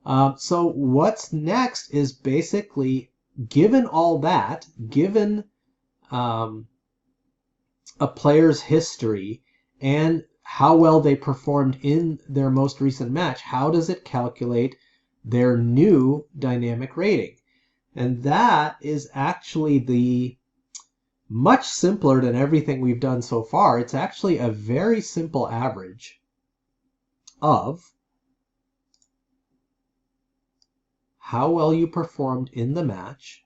So what's next is basically, given all that, given a player's history and how well they performed in their most recent match, how does it calculate their new dynamic rating? And that is actually the much simpler than everything we've done so far. It's actually a very simple average of how well you performed in the match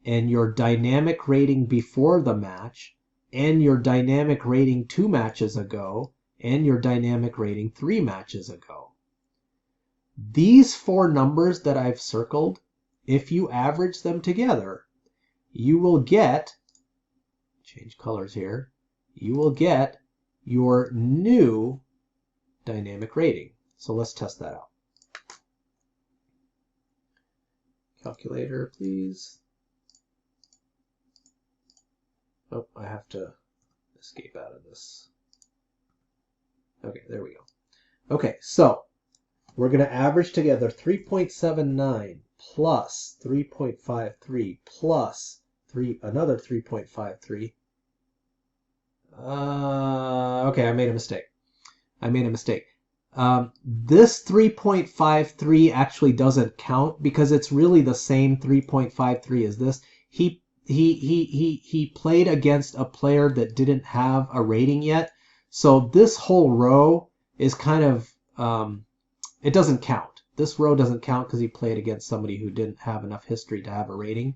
and your dynamic rating before the match and your dynamic rating 2 matches ago and your dynamic rating 3 matches ago. These 4 numbers that I've circled, if you average them together, you will get, change colors here, you will get your new dynamic rating. So let's test that out. Calculator, please. Oh, I have to escape out of this. Okay, there we go. Okay, so we're going to average together 3.79 plus 3.53 plus another 3.53. Okay, I made a mistake. This 3.53 actually doesn't count because it's really the same 3.53 as this. He played against a player that didn't have a rating yet. So this whole row is kind of, it doesn't count. This row doesn't count because he played against somebody who didn't have enough history to have a rating.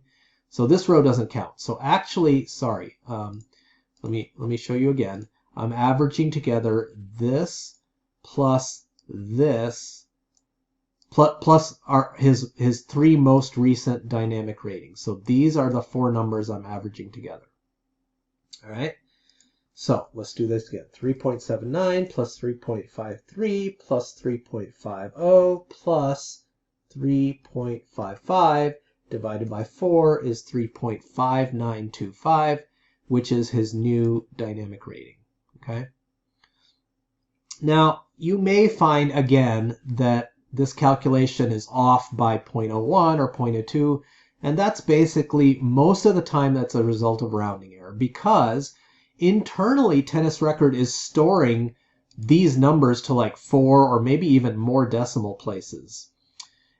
So this row doesn't count. So actually, sorry, let me show you again. I'm averaging together this plus this plus his 3 most recent dynamic ratings. So these are the 4 numbers I'm averaging together. All right. So let's do this again. 3.79 plus 3.53 plus 3.50 plus 3.55 divided by 4 is 3.5925, which is his new dynamic rating. Okay. Now, you may find again that this calculation is off by 0.01 or 0.02, and that's basically most of the time that's a result of rounding error, because internally TennisRecord is storing these numbers to like 4 or maybe even more decimal places.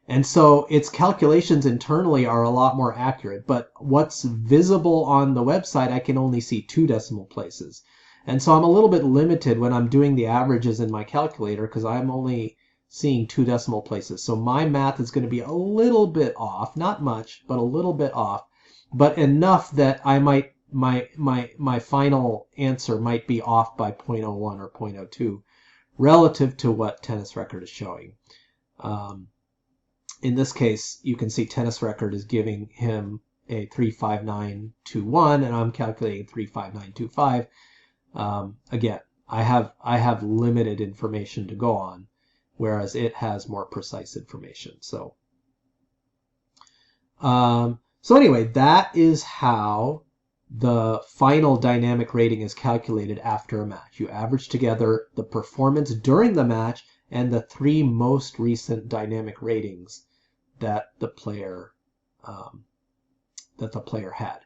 And so its calculations internally are a lot more accurate, but what's visible on the website, I can only see 2 decimal places. And so I'm a little bit limited when I'm doing the averages in my calculator because I'm only seeing 2 decimal places. So my math is going to be a little bit off, not much, but a little bit off, but enough that I might my final answer might be off by 0.01 or 0.02 relative to what TennisRecord is showing. In this case, you can see TennisRecord is giving him a 35921 and I'm calculating 35925. Again, I have limited information to go on, whereas it has more precise information. So anyway, that is how the final dynamic rating is calculated after a match. You average together the performance during the match and the 3 most recent dynamic ratings that the player had.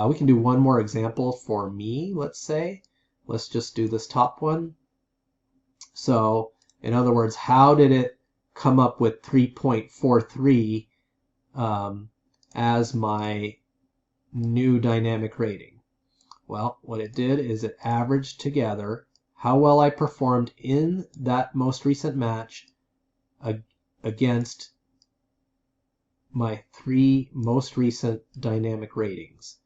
We can do one more example for me, let's say. Let's just do this top one. So, in other words, how did it come up with 3.43 as my new dynamic rating? Well, what it did is it averaged together how well I performed in that most recent match against my 3 most recent dynamic ratings.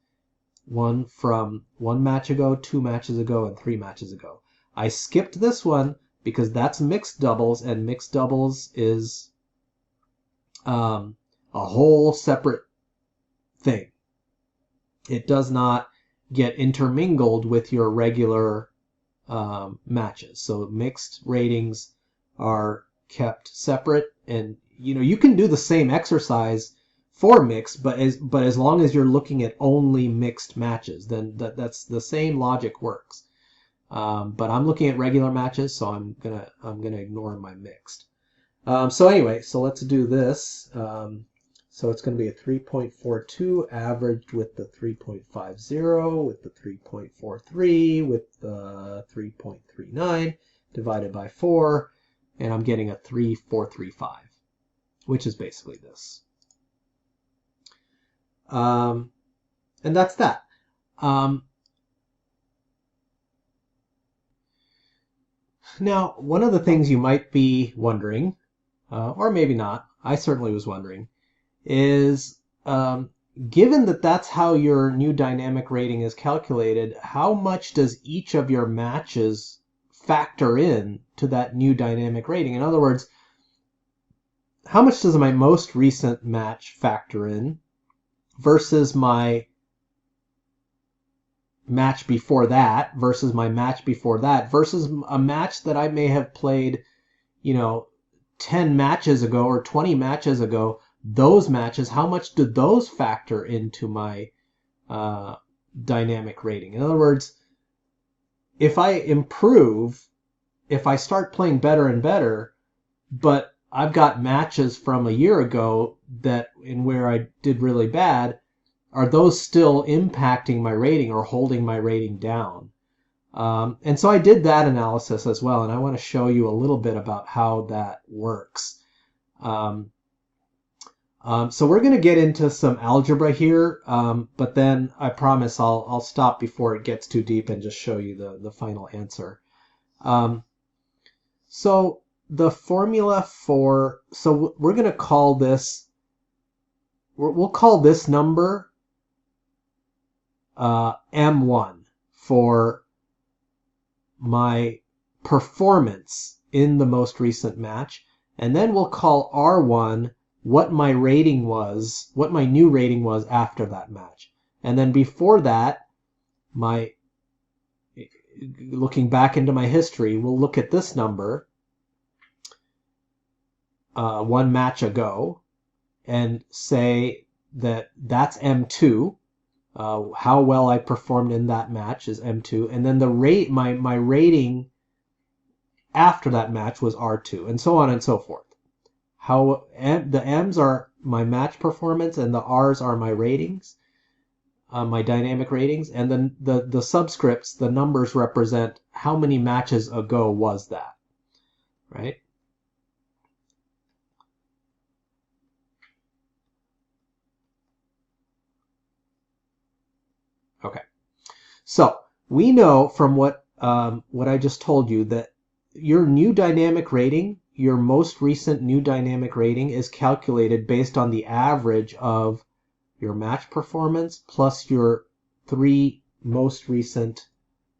One from 1 match ago, 2 matches ago, and 3 matches ago. I skipped this one because that's mixed doubles, and mixed doubles is a whole separate thing. It does not get intermingled with your regular matches. So mixed ratings are kept separate, and you can do the same exercise for mixed, but as long as you're looking at only mixed matches, then that's the same logic works. But I'm looking at regular matches, so I'm gonna ignore my mixed. So anyway, so let's do this. So it's going to be a 3.42 averaged with the 3.50, with the 3.43, with the 3.39 divided by 4, and I'm getting a 3.435, which is basically this. And that's that. Now, one of the things you might be wondering, or maybe not, I certainly was wondering, is given that that's how your new dynamic rating is calculated, how much does each of your matches factor in to that new dynamic rating? In other words, how much does my most recent match factor in versus my match before that versus my match before that versus a match that I may have played, 10 matches ago or 20 matches ago? Those matches, how much do those factor into my dynamic rating? In other words, if I improve, if I start playing better and better, but I've got matches from a year ago that in where I did really bad, are those still impacting my rating or holding my rating down? And so I did that analysis as well, and I want to show you a little bit about how that works. So we're going to get into some algebra here, but then I promise I'll stop before it gets too deep and just show you the final answer. So the formula for, so we're going to call this, we'll call this number M1 for my performance in the most recent match, and then we'll call R1 what my rating was, what my new rating was after that match. And then before that, looking back into my history, we'll look at this number one match ago and say that that's M2. How well I performed in that match is M2, and then the rate, my rating after that match was R2, and so on and so forth. The M's are my match performance, and the R's are my ratings, my dynamic ratings, and then the subscripts, the numbers represent how many matches ago was that, right? Okay, so we know from what I just told you that your new dynamic rating, your most recent new dynamic rating, is calculated based on the average of your match performance plus your 3 most recent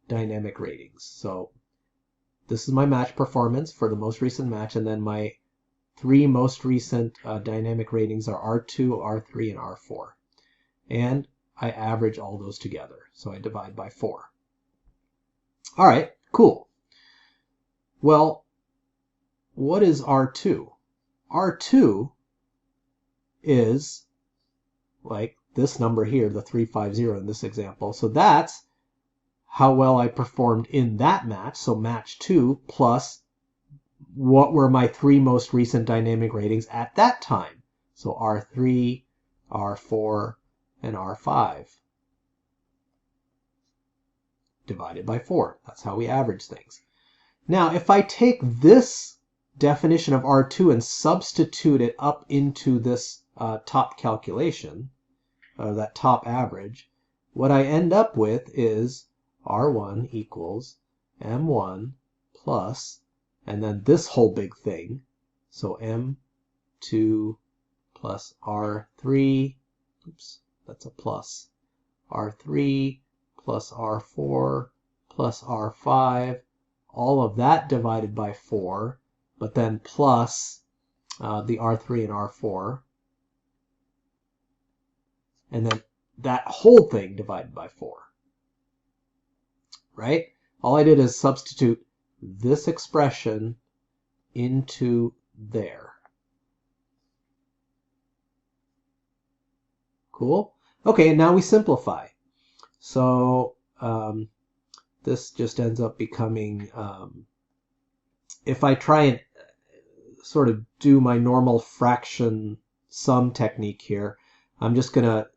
dynamic ratings. So this is my match performance for the most recent match, and then my 3 most recent dynamic ratings are R2, R3, and R4. And I average all those together, so I divide by 4. All right, cool. Well, what is R2? R2 is like this number here, the 350 in this example. So that's how well I performed in that match, so match 2, plus what were my 3 most recent dynamic ratings at that time. So R3, R4, and R5 divided by 4. That's how we average things. Now, if I take this definition of R2 and substitute it up into this top calculation, that top average, what I end up with is R1 equals M1 plus, and then this whole big thing, so M2 plus R3, oops, that's a plus, R3 plus R4 plus R5, all of that divided by 4, but then plus the R3 and R4, and then that whole thing divided by 4, right? All I did is substitute this expression into there. Cool? Okay, and now we simplify. So this just ends up becoming, if I try and sort of do my normal fraction sum technique here. I'm just going to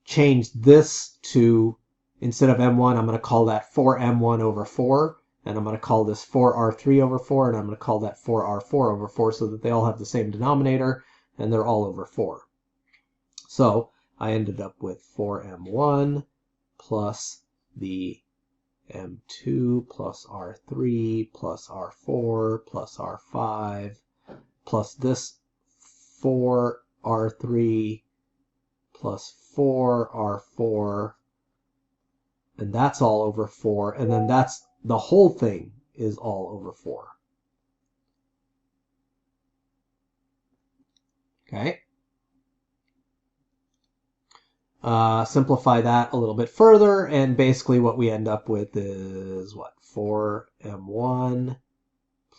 change this to, instead of m1, I'm going to call that 4m1 over 4. And I'm going to call this 4r3 over 4. And I'm going to call that 4r4 over 4 so that they all have the same denominator and they're all over 4. So I ended up with 4m1 plus the m2 plus r3 plus r4 plus r5 plus this 4r3 plus 4r4, and that's all over 4, and then that's the whole thing is all over 4. Okay. Simplify that a little bit further, and basically what we end up with is what? 4m1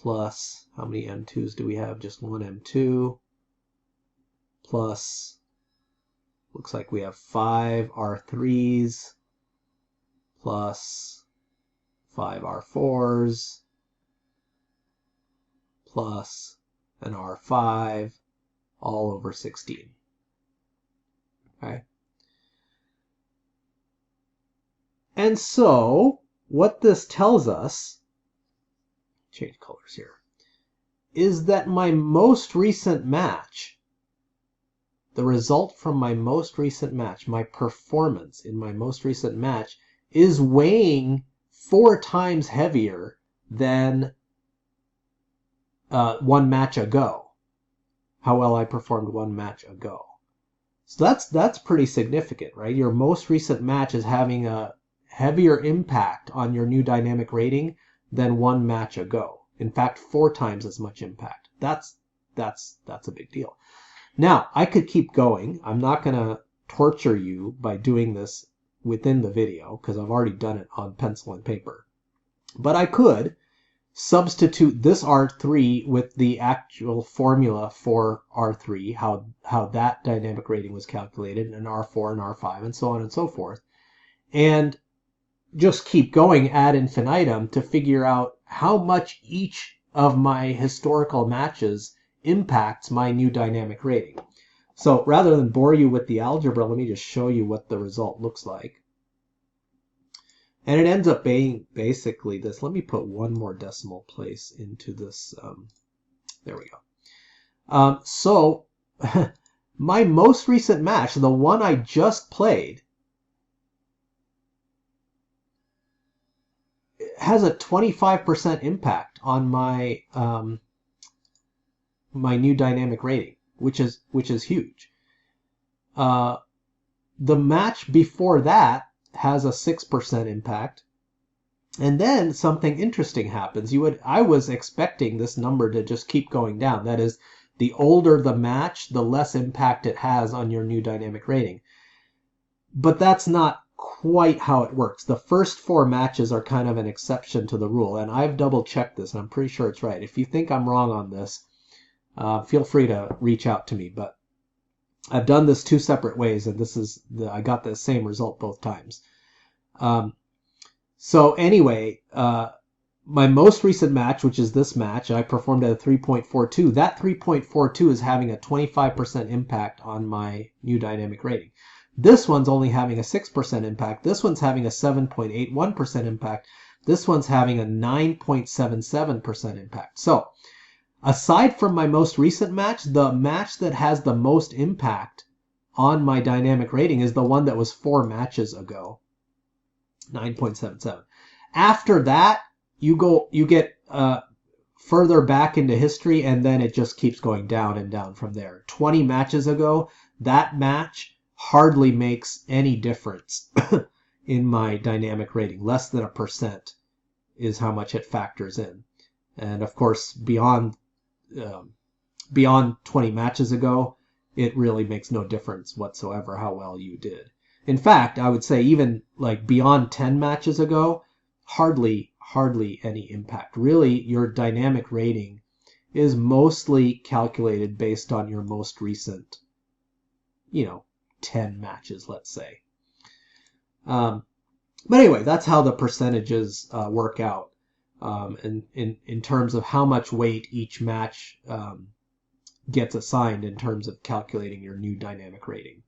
plus, how many m2s do we have? Just one m2 plus, looks like we have 5 r3s plus 5 r4s plus an r5 all over 16. Okay. And so what this tells us, change colors here, is that my most recent match, the result from my most recent match, my performance in my most recent match, is weighing 4 times heavier than one match ago. How well I performed one match ago. So that's pretty significant, right? Your most recent match is having a heavier impact on your new dynamic rating than one match ago. In fact, 4 times as much impact. That's a big deal. Now, I could keep going. I'm not going to torture you by doing this within the video because I've already done it on pencil and paper. But I could substitute this R3 with the actual formula for R3, how that dynamic rating was calculated, and R4 and R5 and so on and so forth, and just keep going ad infinitum to figure out how much each of my historical matches impacts my new dynamic rating. So rather than bore you with the algebra, let me just show you what the result looks like. And it ends up being basically this. Let me put one more decimal place into this. There we go. So my most recent match, the one I just played, has a 25% impact on my my new dynamic rating, which is huge. The match before that has a 6% impact, and then something interesting happens. I was expecting this number to just keep going down. That is, the older the match, the less impact it has on your new dynamic rating. But that's not quite how it works. The first 4 matches are kind of an exception to the rule, and I've double checked this, and I'm pretty sure it's right. If you think I'm wrong on this, feel free to reach out to me, but I've done this 2 separate ways, and I got the same result both times. So anyway, my most recent match, which is this match, I performed at a 3.42. That 3.42 is having a 25% impact on my new dynamic rating. This one's only having a 6% impact. This one's having a 7.81% impact. This one's having a 9.77% impact. So aside from my most recent match, the match that has the most impact on my dynamic rating is the one that was 4 matches ago, 9.77. After that, you get further back into history, and then it just keeps going down and down from there. 20 matches ago, that match hardly makes any difference in my dynamic rating. Less than 1% is how much it factors in. And of course, beyond 20 matches ago, it really makes no difference whatsoever how well you did. In fact, I would say even like beyond 10 matches ago, hardly any impact. Really, your dynamic rating is mostly calculated based on your most recent, 10 matches, let's say. But anyway, that's how the percentages work out. and in terms of how much weight each match gets assigned in terms of calculating your new dynamic rating.